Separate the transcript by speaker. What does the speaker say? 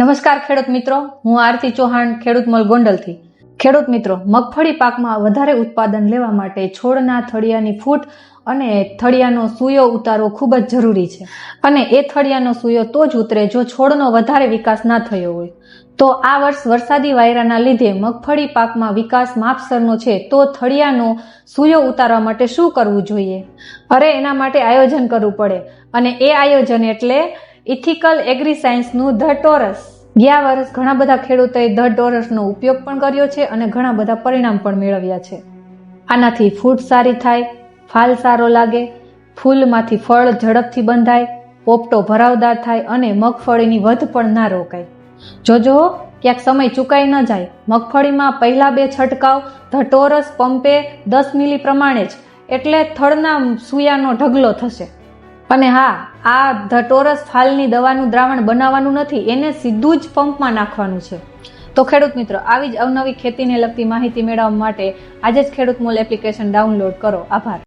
Speaker 1: નમસ્કાર ખેડૂત મિત્રો, હું આરતી ચૌહાણ ખેડૂત મોલ ગોંડલથી. ખેડૂત મિત્રો, મગફળી પાકમાં વધારે ઉત્પાદન લેવા માટે છોડના થળિયાની ફૂટ અને થળિયાનો સૂયો ઉતારવો ખૂબ જ જરૂરી છે. અને એ થળિયાનો સૂયો તો જ ઉતરે જો છોડનો વધારે વિકાસ ના થયો હોય. તો આ વર્ષ વરસાદી વાયરાના લીધે મગફળી પાકમાં વિકાસ માપસરનો છે, તો થળિયાનો સૂયો ઉતારવા માટે શું કરવું જોઈએ? અરે એના માટે આયોજન કરવું પડે, અને એ આયોજન એટલે ઇથિકલ એગ્રી સાયન્સનું ધ ટોરસ. ગયા વર્ષ ઘણા બધા ખેડૂતોએ ધ ટોરસનો ઉપયોગ પણ કર્યો છે અને ઘણા બધા પરિણામ પણ મેળવ્યા છે. આનાથી ફૂટ સારી થાય, ફાલ સારો લાગે, ફૂલમાંથી ફળ ઝડપથી બંધાય, પોપટો ભરાવદાર થાય અને મગફળીની વધ પણ ના રોકાય. જોજો ક્યાંક સમય ચૂકાઈ ન જાય. મગફળીમાં પહેલા 2 છંટકાવ ધ ટોરસ પંપે 10 મિલી પ્રમાણે જ, એટલે થળના સૂયાનો ઢગલો થશે. અને હા, આ ધ ટોરસ ફાલની દવાનું દ્રાવણ બનાવવાનું નથી, એને સીધું જ પંપમાં નાખવાનું છે. તો ખેડૂત મિત્રો, આવી જ અવનવી ખેતીને લગતી માહિતી મેળવવા માટે આજે જ ખેડૂત મોલ એપ્લિકેશન ડાઉનલોડ કરો. આભાર.